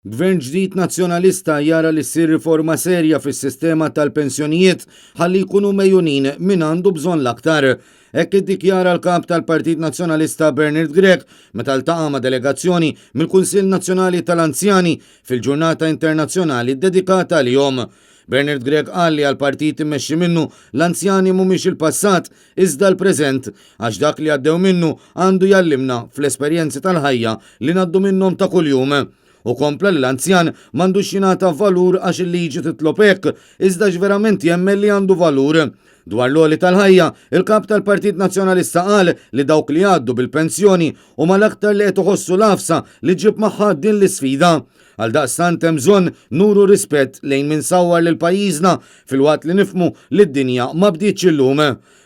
Gvern ġdid nazzjonalista jara li ssir riforma serja fis-sistema tal-pensjonijiet ħalli jkunu mejjunin min għandu bżonn l-aktar. Hekk iddikjara l-kap tal-Partit Nazzjonalista Bernard Grech meta ltaqa' ma' delegazzjoni mill-Kunsill Nazzjonali tal-Anzjani fil-Ġurnata Internazzjonali dedikata għalihom. Bernard Grech qal li għall-partit immexxi minnu l-anzjani mhumiex il-passat iżda l-preżent għax dak li għaddew minnu għandu jallimna fl-esperjenzi tal-ħajja li ngħaddu minnhom ta' kuljum. U kompla l-anzjan m'għandux jingħata valur għax il-liġi titlob hekk, iżda verament jemmel li għandu valur. Dwar l-għoli tal-ħajja, il-kap tal-Partit Nazzjonalista qal li dawk li għaddu bil-pensjoni u mal-aktar li qed iħossu l-afsa li ġib magħha din l-isfida. Għal daqstant hemm bżonn nuru rispett lejn min sawwar lil pajjiżna fil-waqt li nifhmu li d-dinja ma bdietx illum.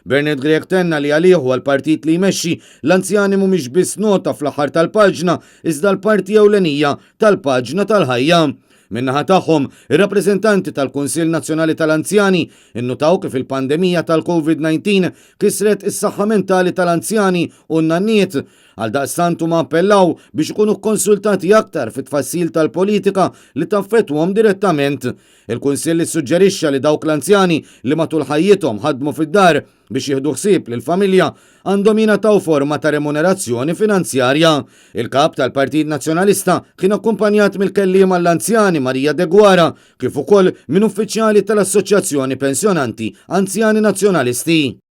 Bernard Grech tenna li għalih huwa l-partit li jmexxi l-anzjani mhumiex biss nota fl-aħħar tal-paġna iżda l-parti ewlenija tal-paġna tal-ħajja. Minnaħa tagħhom, ir-rappreżentanti tal-Kunsill Nazzjonali tal-Anzjani innutaw kif il-pandemija tal-COVID-19 kisret is-saħħa mentali tal-anzjani u n-nanniet. Għal daqstant huma appellaw biex ikunu konsultati aktar fit-tfassil tal-politika li taffettwhom direttament. Il-Kunsill issuġġerixxa li dawk l-anzjani li matul ħajjithom ħadmu fid-dar biex jieħdu ħsieb lill-familja għandhom jingħataw forma ta' remunerazzjoni finanzjarja. Il-kap tal-Partit Nazzjonalista kien akkumpanjat mill-kelliema l-anzjani Marija De Guara kif ukoll minn uffiċjali tal-Assoċjazzjoni Pensjonanti Anzjani Nazzjonalisti.